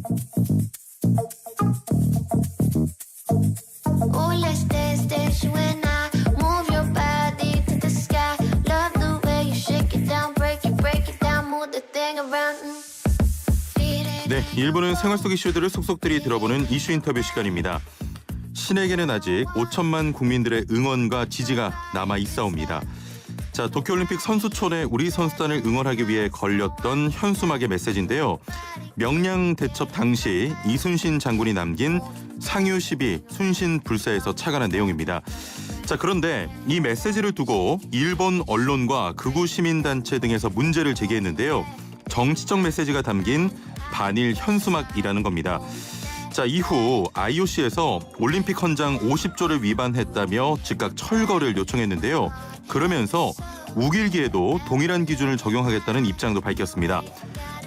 Oh, let's dance, dance, you and I. Move your body to the sky. Love the way you shake it down, break it down, move the thing around. Beat it. 네, 1부는 생활 속 이슈들을 속속들이 들어보는 이슈 인터뷰 시간입니다. 신에게는 아직 5천만 국민들의 응원과 지지가 남아 있사옵니다. 자, 도쿄올림픽 선수촌에 우리 선수단을 응원하기 위해 걸렸던 현수막의 메시지인데요. 명량 대첩 당시 이순신 장군이 남긴 상유 시비 순신불사에서 착안한 내용입니다. 자, 그런데 이 메시지를 두고 일본 언론과 극우 시민단체 등에서 문제를 제기했는데요. 정치적 메시지가 담긴 반일 현수막이라는 겁니다. 자, 이후 IOC에서 올림픽 헌장 50조를 위반했다며 즉각 철거를 요청했는데요. 그러면서 우길기에도 동일한 기준을 적용하겠다는 입장도 밝혔습니다.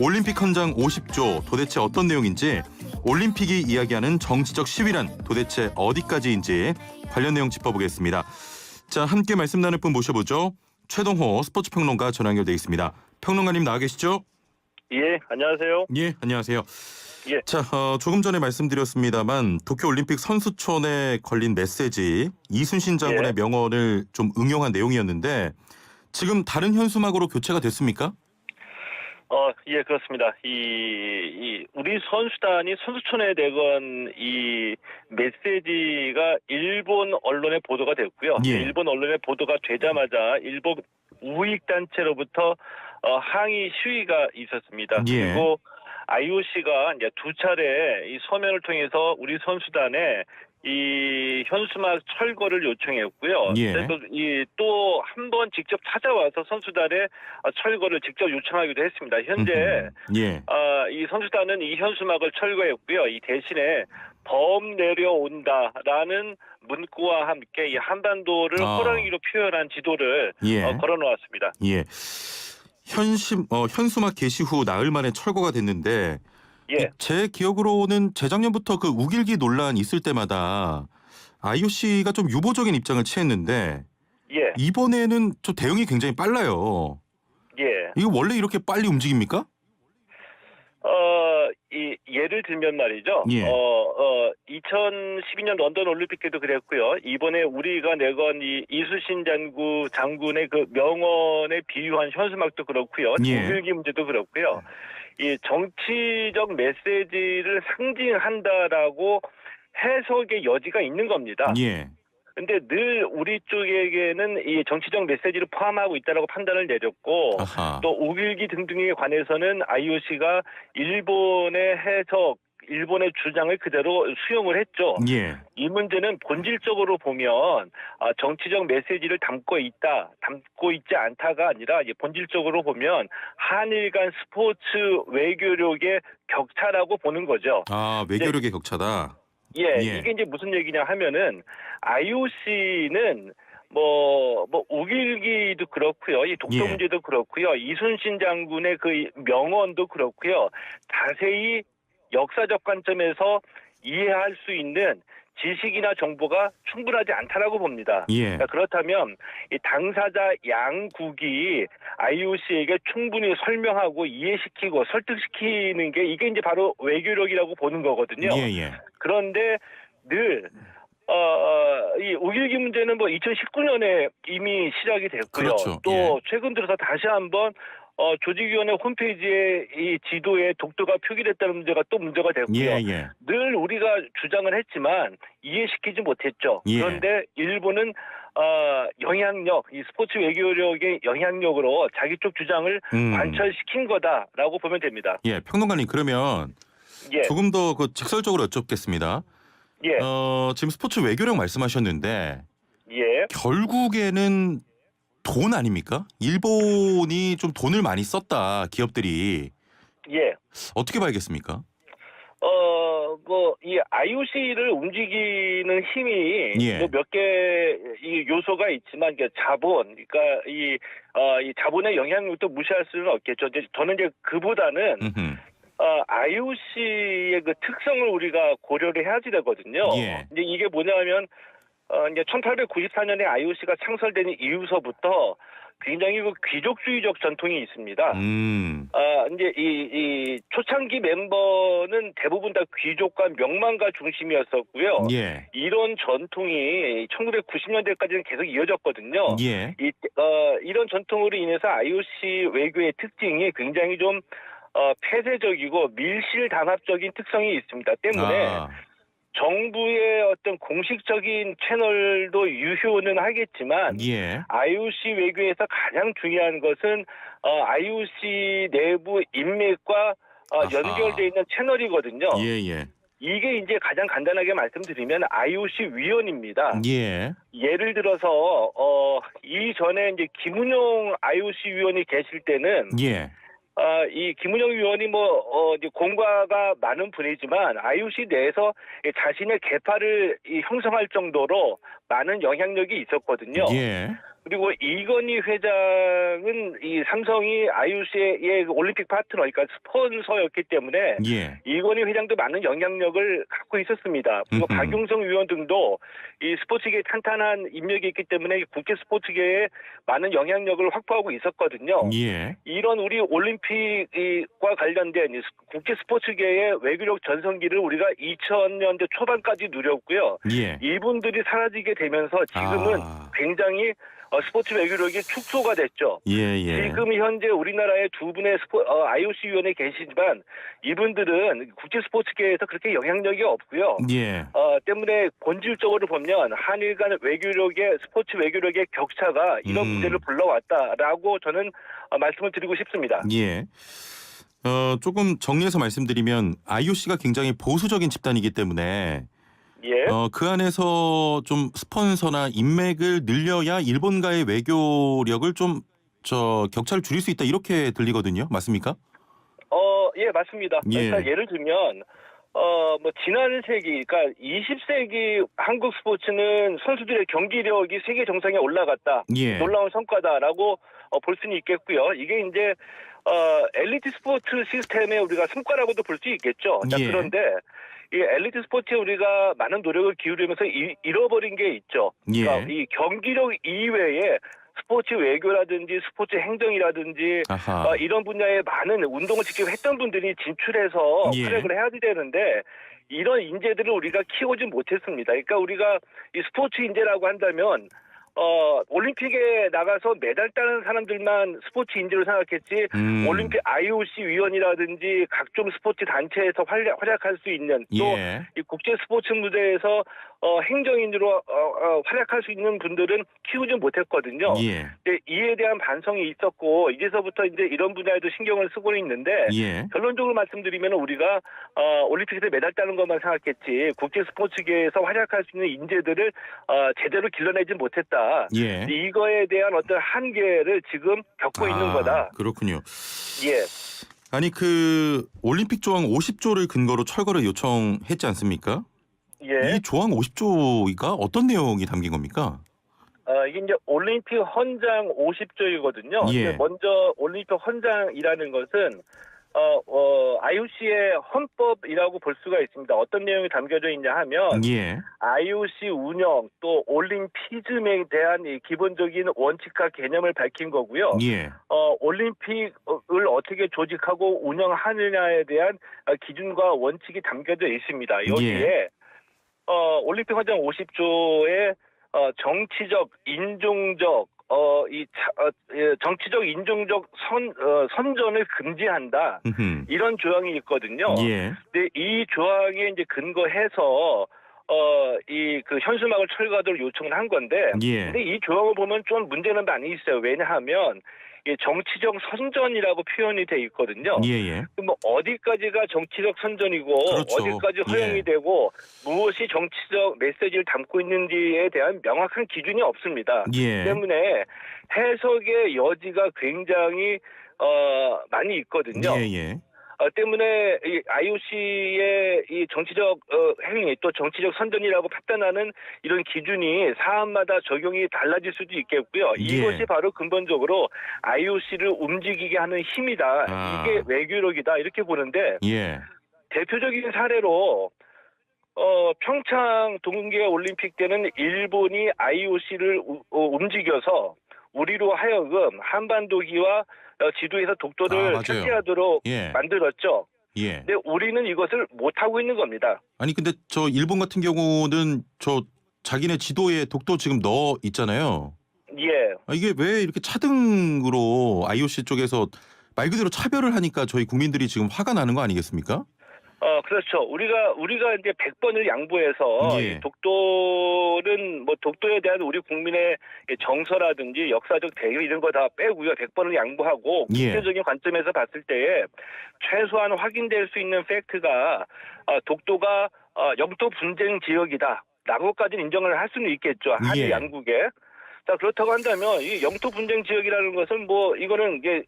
올림픽 헌장 50조 도대체 어떤 내용인지, 올림픽이 이야기하는 정치적 시위란 도대체 어디까지인지 관련 내용 짚어보겠습니다. 자, 함께 말씀 나눌 분 모셔보죠. 최동호 스포츠평론가 전화 연결돼 있습니다. 평론가님 나와 계시죠? 예, 안녕하세요. 예, 안녕하세요. 예. 자, 조금 전에 말씀드렸습니다만 도쿄올림픽 선수촌에 걸린 메시지, 이순신 장군의 예. 명언을 좀 응용한 내용이었는데 지금 다른 현수막으로 교체가 됐습니까? 예, 그렇습니다. 우리 선수단이 선수촌에 내건 이 메시지가 일본 언론에 보도가 됐고요. 예. 일본 언론에 보도가 되자마자 일본 우익단체로부터 항의 시위가 있었습니다. 예. 그리고 IOC가 이제 두 차례 이 서면을 통해서 우리 선수단에 이 현수막 철거를 요청했고요. 예. 그래서 또 한 번 직접 찾아와서 선수단에 철거를 직접 요청하기도 했습니다. 현재 예. 이 선수단은 이 현수막을 철거했고요. 이 대신에 범 내려온다라는 문구와 함께 이 한반도를 호랑이로 표현한 지도를 예. 걸어놓았습니다. 예. 현수막 게시 후 나흘 만에 철거가 됐는데 예. 제 기억으로는 재작년부터 그 우길기 논란 있을 때마다 IOC가 좀 유보적인 입장을 취했는데 예. 이번에는 좀 대응이 굉장히 빨라요. 예. 이거 원래 이렇게 빨리 움직입니까? 예를 들면 말이죠. 예. 2012년 런던 올림픽 때도 그랬고요. 이번에 우리가 내건 이 이순신 장군의 그 명언에 비유한 현수막도 그렇고요. 예. 우길기 문제도 그렇고요. 이 정치적 메시지를 상징한다라고 해석의 여지가 있는 겁니다. 예. 근데 늘 우리 쪽에게는 이 정치적 메시지를 포함하고 있다라고 판단을 내렸고, 아하. 또 우길기 등등에 관해서는 IOC가 일본의 해석, 일본의 주장을 그대로 수용을 했죠. 예. 이 문제는 본질적으로 보면 정치적 메시지를 담고 있지 않다가 아니라 본질적으로 보면 한일 간 스포츠 외교력의 격차라고 보는 거죠. 외교력의 격차다. 예, 이게 이제 무슨 얘기냐 하면은 IOC는 우길기도 그렇고요, 이 독도 예. 문제도 그렇고요, 이순신 장군의 그 명언도 그렇고요, 자세히 역사적 관점에서 이해할 수 있는 지식이나 정보가 충분하지 않다라고 봅니다. 예. 그렇다면 이 당사자 양국이 IOC에게 충분히 설명하고 이해시키고 설득시키는 게 이게 이제 바로 외교력이라고 보는 거거든요. 예. 그런데 늘 이 우길기 문제는 2019년에 이미 시작이 됐고요. 그렇죠. 또 예. 최근 들어서 다시 한번 조직위원회 홈페이지에 이 지도에 독도가 표기됐다는 문제가 또 문제가 됐고요. 예. 늘 우리가 주장을 했지만 이해시키지 못했죠. 예. 그런데 일본은 영향력, 이 스포츠 외교력의 영향력으로 자기 쪽 주장을 관철시킨 거다라고 보면 됩니다. 예, 평론가님 그러면 예. 조금 더 직설적으로 여쭙겠습니다. 예. 지금 스포츠 외교력 말씀하셨는데 예. 결국에는 돈 아닙니까? 일본이 좀 돈을 많이 썼다, 기업들이. 예. 어떻게 봐야겠습니까? 이 IOC를 움직이는 힘이 예. 몇 개 이 요소가 있지만 자본, 그러니까 이 자본의 영향력도 무시할 수는 없겠죠. 저는 이제 그보다는 IOC의 그 특성을 우리가 고려를 해야지 되거든요. 예. 이제 이게 뭐냐면 이제 1894년에 IOC가 창설된 이후서부터 굉장히 그 귀족주의적 전통이 있습니다. 이제 이 초창기 멤버는 대부분 다 귀족과 명망가 중심이었었고요. 예. 이런 전통이 1990년대까지는 계속 이어졌거든요. 예. 이런 전통으로 인해서 IOC 외교의 특징이 굉장히 좀 폐쇄적이고 밀실단합적인 특성이 있습니다. 때문에 정부의 어떤 공식적인 채널도 유효는 하겠지만 예. IOC 외교에서 가장 중요한 것은 IOC 내부 인맥과 연결되어 있는 채널이거든요. 예. 이게 이제 가장 간단하게 말씀드리면 IOC 위원입니다. 예. 예를 들어서 이전에 이제 김은용 IOC 위원이 계실 때는 예. 이 김은영 위원이 이제 공과가 많은 분이지만 IOC 내에서 자신의 계파를 형성할 정도로 많은 영향력이 있었거든요. 예. 그리고 이건희 회장은 이 삼성이 IOC의 올림픽 파트너, 그러니까 스폰서였기 때문에 예. 이건희 회장도 많은 영향력을 갖고 있었습니다. 그리고 박용성 위원 등도 이 스포츠계에 탄탄한 인맥이 있기 때문에 국제 스포츠계에 많은 영향력을 확보하고 있었거든요. 예. 이런 우리 올림픽과 관련된 국제 스포츠계의 외교력 전성기를 우리가 2000년대 초반까지 누렸고요. 예. 이분들이 사라지게 되면서 지금은 굉장히 스포츠 외교력이 축소가 됐죠. 예. 지금 현재 우리나라에 두 분의 IOC 위원에 계시지만 이분들은 국제 스포츠계에서 그렇게 영향력이 없고요. 예. 때문에 본질적으로 보면 한일 간 외교력의 스포츠 외교력의 격차가 이런 문제를 불러왔다라고 저는 말씀을 드리고 싶습니다. 예. 조금 정리해서 말씀드리면 IOC가 굉장히 보수적인 집단이기 때문에 예. 그 안에서 좀 스폰서나 인맥을 늘려야 일본과의 외교력을 좀 격차를 줄일 수 있다 이렇게 들리거든요. 맞습니까? 예, 맞습니다. 예. 그러니까 예를 들면 지난 세기, 그러니까 20세기 한국 스포츠는 선수들의 경기력이 세계 정상에 올라갔다. 예. 놀라운 성과다라고 볼 수는 있겠고요. 이게 이제 엘리트 스포츠 시스템의 우리가 성과라고도 볼 수 있겠죠. 자, 예. 그런데 이 엘리트 스포츠에 우리가 많은 노력을 기울이면서 잃어버린 게 있죠. 그러니까 예. 이 경기력 이외에 스포츠 외교라든지 스포츠 행정이라든지 이런 분야에 많은 운동을 직접 했던 분들이 진출해서 예. 활약을 해야 되는데 이런 인재들을 우리가 키우지 못했습니다. 그러니까 우리가 이 스포츠 인재라고 한다면 올림픽에 나가서 메달 따는 사람들만 스포츠 인재로 생각했지 올림픽 IOC 위원이라든지 각종 스포츠 단체에서 활약할 수 있는 또 예. 이 국제 스포츠 무대에서 행정인으로 활약할 수 있는 분들은 키우지 못했거든요. 예. 근데 이에 대한 반성이 있었고 이제서부터 이제 이런 분야에도 신경을 쓰고 있는데 예. 결론적으로 말씀드리면 우리가 올림픽에서 메달 따는 것만 생각했지 국제 스포츠계에서 활약할 수 있는 인재들을 제대로 길러내지 못했다. 예. 이거에 대한 어떤 한계를 지금 겪고 있는 거다. 그렇군요. 예. 아니 그 올림픽 조항 50조를 근거로 철거를 요청했지 않습니까? 예. 이 조항 50조가 어떤 내용이 담긴 겁니까? 이게 이제 올림픽 헌장 50조이거든요. 예. 먼저 올림픽 헌장이라는 것은 IOC의 헌법이라고 볼 수가 있습니다. 어떤 내용이 담겨져 있냐 하면 예. IOC 운영 또 올림피즘에 대한 이 기본적인 원칙과 개념을 밝힌 거고요. 예. 올림픽을 어떻게 조직하고 운영하느냐에 대한 기준과 원칙이 담겨져 있습니다. 여기에 올림픽 헌장 50조에 정치적, 인종적 정치적 인종적 선전을 금지한다. 이런 조항이 있거든요. 예. 근데 이 조항에 이제 근거해서 이 그 현수막을 철거하도록 요청을 한 건데, 예. 근데 이 조항을 보면 좀 문제는 많이 있어요. 왜냐하면 이 정치적 선전이라고 표현이 돼 있거든요. 예. 뭐 어디까지가 정치적 선전이고 그렇죠. 어디까지 허용이 예. 되고 무엇이 정치적 메시지를 담고 있는지에 대한 명확한 기준이 없습니다. 예. 때문에 해석의 여지가 굉장히 많이 있거든요. 예. 때문에 이 IOC의 이 정치적 행위 또 정치적 선전이라고 판단하는 이런 기준이 사안마다 적용이 달라질 수도 있겠고요. 이것이 바로 근본적으로 IOC를 움직이게 하는 힘이다. 이게 외교력이다. 이렇게 보는데 예. 대표적인 사례로 평창 동계 올림픽 때는 일본이 IOC를 움직여서 우리로 하여금 한반도기와 지도에서 독도를 맞아요. 차지하도록 예. 만들었죠. 예. 근데 우리는 이것을 못하고 있는 겁니다. 아니 근데 저 일본 같은 경우는 저 자기네 지도에 독도 지금 넣어 있잖아요. 예. 이게 왜 이렇게 차등으로 IOC 쪽에서 말 그대로 차별을 하니까 저희 국민들이 지금 화가 나는 거 아니겠습니까? 그렇죠. 우리가 이제 100번을 양보해서 예. 이 독도는 뭐 독도에 대한 우리 국민의 정서라든지 역사적 대결 이런 거 다 빼고요. 100번을 양보하고 예. 국제적인 관점에서 봤을 때에 최소한 확인될 수 있는 팩트가 독도가 영토 분쟁 지역이다라고까지는 인정을 할 수는 있겠죠. 한일 예. 양국에. 자, 그렇다고 한다면 이 영토 분쟁 지역이라는 것은 뭐 이거는 이게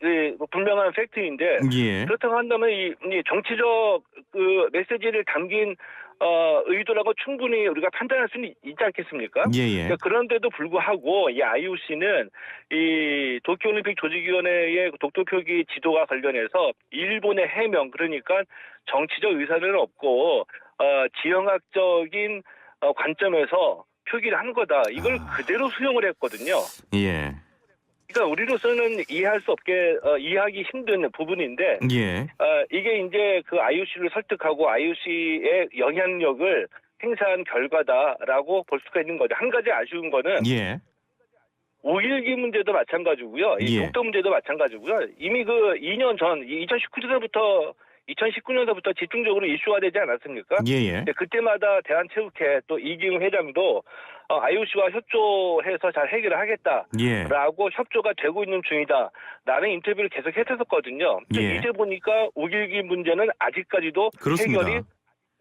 분명한 팩트인데 예. 그렇다고 한다면 이 정치적 그 메시지를 담긴 의도라고 충분히 우리가 판단할 수는 있지 않겠습니까? 예. 그런데도 불구하고 이 IOC는 이 도쿄올림픽 조직위원회의 독도 표기 지도와 관련해서 일본의 해명 그러니까 정치적 의사는 없고 지형학적인 관점에서 표기를 한 거다. 이걸 그대로 수용을 했거든요. 예. 그러니까 우리로서는 이해할 수 없게 이해하기 힘든 부분인데 예. 이게 이제 그 IOC를 설득하고 IOC의 영향력을 행사한 결과다라고 볼 수가 있는 거죠. 한 가지 아쉬운 거는 예. 5.12 문제도 마찬가지고요. 이 예. 독도 문제도 마찬가지고요. 이미 그 2년 전 2019년부터 집중적으로 이슈화 되지 않았습니까? 예. 근데 그때마다 대한체육회 또 이기웅 회장도 IOC와 협조해서 잘 해결을 하겠다라고 예. 협조가 되고 있는 중이다. 라는 인터뷰를 계속 했었거든요. 예. 이제 보니까 5.12 문제는 아직까지도 그렇습니다. 해결이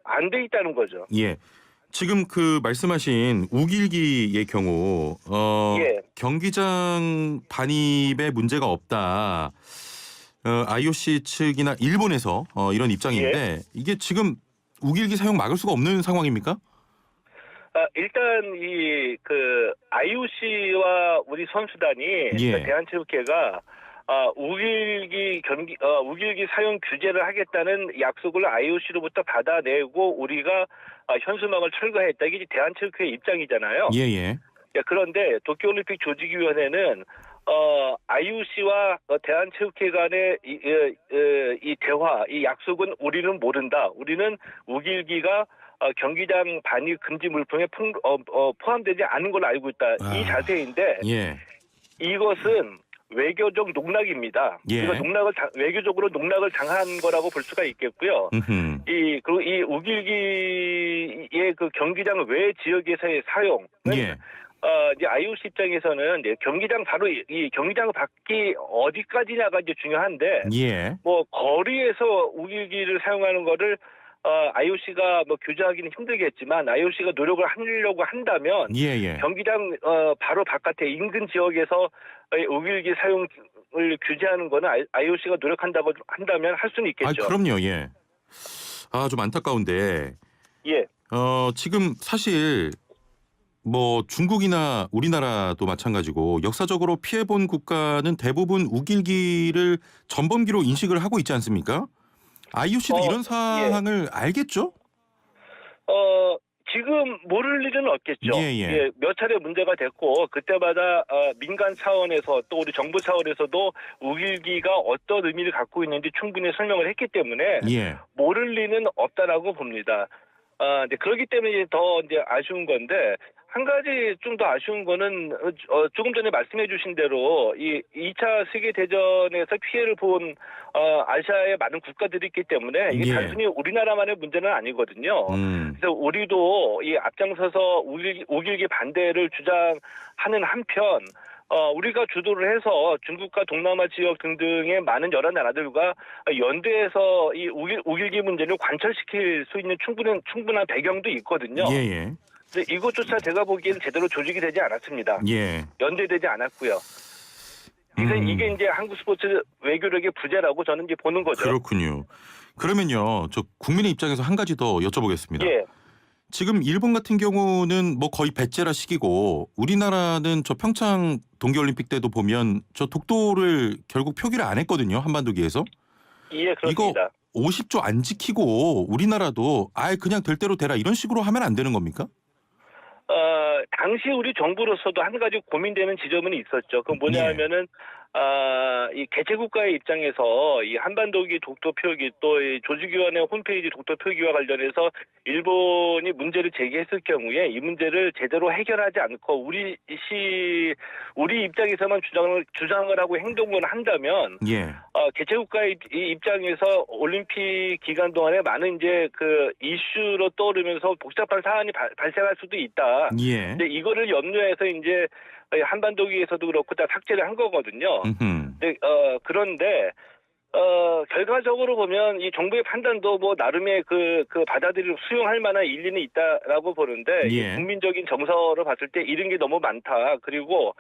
안 돼 있다는 거죠. 예. 지금 그 말씀하신 우길기의 경우 예. 경기장 반입에 문제가 없다. IOC 측이나 일본에서 이런 입장인데 이게 지금 우길기 사용 막을 수가 없는 상황입니까? 일단 그 IOC와 우리 선수단이 예. 그러니까 대한체육회가 우길기 사용 규제를 하겠다는 약속을 IOC로부터 받아내고 우리가 현수막을 철거했다. 이게 대한체육회의 입장이잖아요. 예. 그런데 도쿄올림픽 조직위원회는 IOC와 대한체육회 간의 이 대화, 이 약속은 우리는 모른다. 우리는 우길기가 경기장 반입 금지 물품에 포함되지 않은 걸로 알고 있다. 이 자세인데 예. 이것은 외교적 농락입니다. 예. 이거 외교적으로 농락을 당한 거라고 볼 수가 있겠고요. 그리고 이 우길기의 그 경기장 외 지역에서의 사용은 예. 이제 IOC 입장에서는 경기장 바로 이 경기장 밖이 어디까지냐가 이제 중요한데 예. 뭐 거리에서 우길기를 사용하는 거를 IOC가 뭐 규제하기는 힘들겠지만 IOC가 노력을 하려고 한다면 예. 경기장 바로 바깥에 인근 지역에서 우길기 사용을 규제하는 거는 IOC가 노력한다고 한다면 할 수는 있겠죠. 그럼요. 예. 좀 안타까운데. 예. 지금 사실 뭐 중국이나 우리나라도 마찬가지고 역사적으로 피해본 국가는 대부분 우길기를 전범기로 인식을 하고 있지 않습니까? IOC도 이런 상황을 알겠죠? 지금 모를 일은 없겠죠. 예. 몇 차례 문제가 됐고 그때마다 민간 차원에서 또 우리 정부 차원에서도 우길기가 어떤 의미를 갖고 있는지 충분히 설명을 했기 때문에 예. 모를 리는 없다라고 봅니다. 이제 그렇기 때문에 더 이제 아쉬운 건데 한 가지 좀 더 아쉬운 거는 조금 전에 말씀해 주신 대로 이 2차 세계 대전에서 피해를 본 아시아의 많은 국가들이 있기 때문에 이게 예. 단순히 우리나라만의 문제는 아니거든요. 그래서 우리도 이 앞장서서 우길기 반대를 주장하는 한편 우리가 주도를 해서 중국과 동남아 지역 등등의 많은 여러 나라들과 연대해서 이 우길기 문제를 관철시킬 수 있는 충분한 배경도 있거든요. 예. 근데 이것조차 제가 보기에는 제대로 조직이 되지 않았습니다. 예. 연대되지 않았고요. 그래서 이게 이제 한국 스포츠 외교력의 부재라고 저는 이제 보는 거죠. 그렇군요. 그러면요, 저 국민의 입장에서 한 가지 더 여쭤보겠습니다. 예. 지금 일본 같은 경우는 뭐 거의 배째라 시기고 우리나라는 저 평창 동계올림픽 때도 보면 저 독도를 결국 표기를 안 했거든요. 한반도기에서. 예, 그렇습니다. 이거 50조 안 지키고 우리나라도 그냥 될 대로 되라 이런 식으로 하면 안 되는 겁니까? 당시 우리 정부로서도 한 가지 고민되는 지점은 있었죠. 그건 뭐냐 예. 하면은, 이 개최국가의 입장에서 이 한반도기 독도 표기 또 이 조직위원회 홈페이지 독도 표기와 관련해서 일본이 문제를 제기했을 경우에 이 문제를 제대로 해결하지 않고 우리 입장에서만 주장을 하고 행동을 한다면, 예. 개최국가의 이 입장에서 올림픽 기간 동안에 많은 이제 그 이슈로 떠오르면서 복잡한 사안이 발생할 수도 있다. 예. 근데 이거를 염려해서 이제 한반도기에서도 그렇고 다 삭제를 한 거거든요. 그런데 결과적으로 보면 이 정부의 판단도 뭐 나름의 그 받아들이고 수용할 만한 일리는 있다라고 보는데, 예. 이 국민적인 정서로 봤을 때 이런 게 너무 많다. 그리고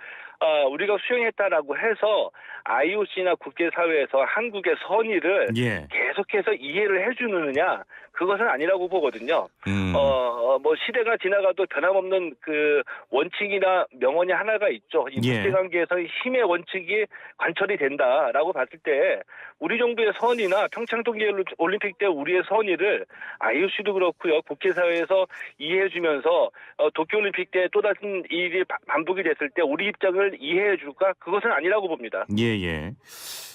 우리가 수용했다라고 해서 IOC나 국제사회에서 한국의 선의를 예. 계속해서 이해를 해주느냐, 그것은 아니라고 보거든요. 뭐 시대가 지나가도 변함없는 그 원칙이나 명언이 하나가 있죠. 이 예. 국제관계에서 힘의 원칙이 관철이 된다라고 봤을 때 우리 정부의 선의나 평창 동계올림픽 때 우리의 선의를 IOC도 그렇고요, 국제사회에서 이해해주면서 도쿄올림픽 때 또 다른 일이 반복이 됐을 때 우리 입장을 이해해줄까? 그것은 아니라고 봅니다. 예.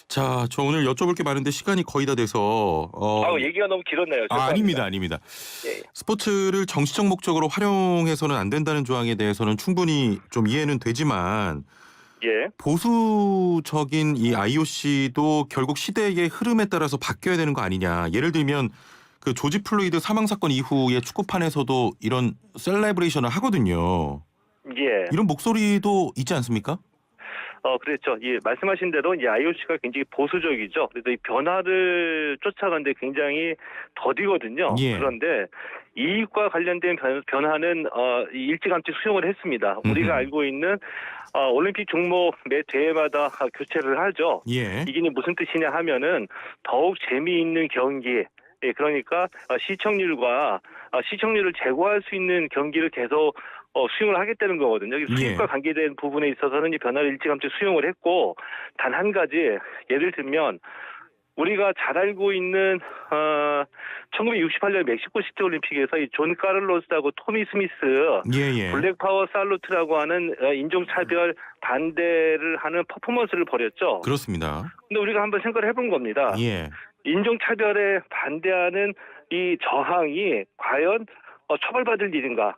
자, 저 오늘 여쭤볼 게 많은데 시간이 거의 다 돼서 얘기가 너무 길었네요. 아닙니다. 예. 스포츠를 정치적 목적으로 활용해서는 안 된다는 조항에 대해서는 충분히 좀 이해는 되지만, 예. 보수적인 이 IOC도 결국 시대의 흐름에 따라서 바뀌어야 되는 거 아니냐. 예를 들면 그 조지 플로이드 사망 사건 이후에 축구판에서도 이런 셀레브레이션을 하거든요. 예. 이런 목소리도 있지 않습니까? 그렇죠. 예, 말씀하신 대로 이 IOC가 굉장히 보수적이죠. 그래서 이 변화를 쫓아가는데 굉장히 더디거든요. 예. 그런데 이익과 관련된 변화는 일찌감치 수용을 했습니다. 우리가 알고 있는 올림픽 종목 매 대회마다 교체를 하죠. 예. 이게 무슨 뜻이냐 하면은 더욱 재미있는 경기, 예, 그러니까 시청률을 제고할 수 있는 경기를 계속 수용을 하겠다는 거거든요. 수익과 관계된 부분에 있어서는 이 변화를 일찌감치 수용을 했고, 단 한 가지 예를 들면 우리가 잘 알고 있는 1968년 멕시코 시티 올림픽에서 이 존 카를로스하고 토미 스미스 예. 블랙 파워 살루트라고 하는 인종차별 반대를 하는 퍼포먼스를 벌였죠. 그렇습니다. 근데 우리가 한번 생각을 해본 겁니다. 예. 인종차별에 반대하는 이 저항이 과연 처벌받을 일인가?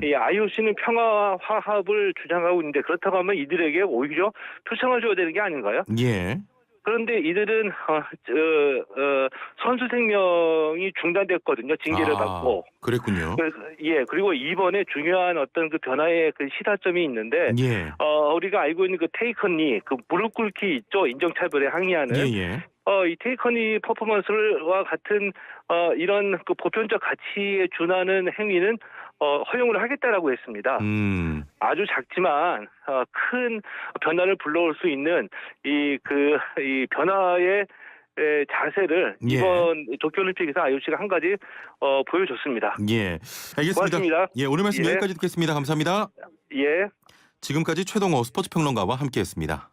이 IOC는 평화와 화합을 주장하고 있는데, 그렇다고 하면 이들에게 오히려 표창을 줘야 되는 게 아닌가요? 예. 그런데 이들은 선수 생명이 중단됐거든요. 징계를 받고. 그랬군요. 그리고 이번에 중요한 어떤 그 변화의 그 시사점이 있는데, 예. 우리가 알고 있는 그 테이컨니, 그 무릎 꿇기 있죠. 인종차별에 항의하는. 예. 이 테이컨니 퍼포먼스와 같은 이런 그 보편적 가치에 준하는 행위는 허용을 하겠다라고 했습니다. 아주 작지만 큰 변화를 불러올 수 있는 이 변화의 자세를 이번 도쿄올림픽에서 IOC가 한 가지 보여줬습니다. 예, 알겠습니다. 고맙습니다. 예, 오늘 말씀 여기까지 듣겠습니다. 감사합니다. 예. 지금까지 최동호 스포츠평론가와 함께했습니다.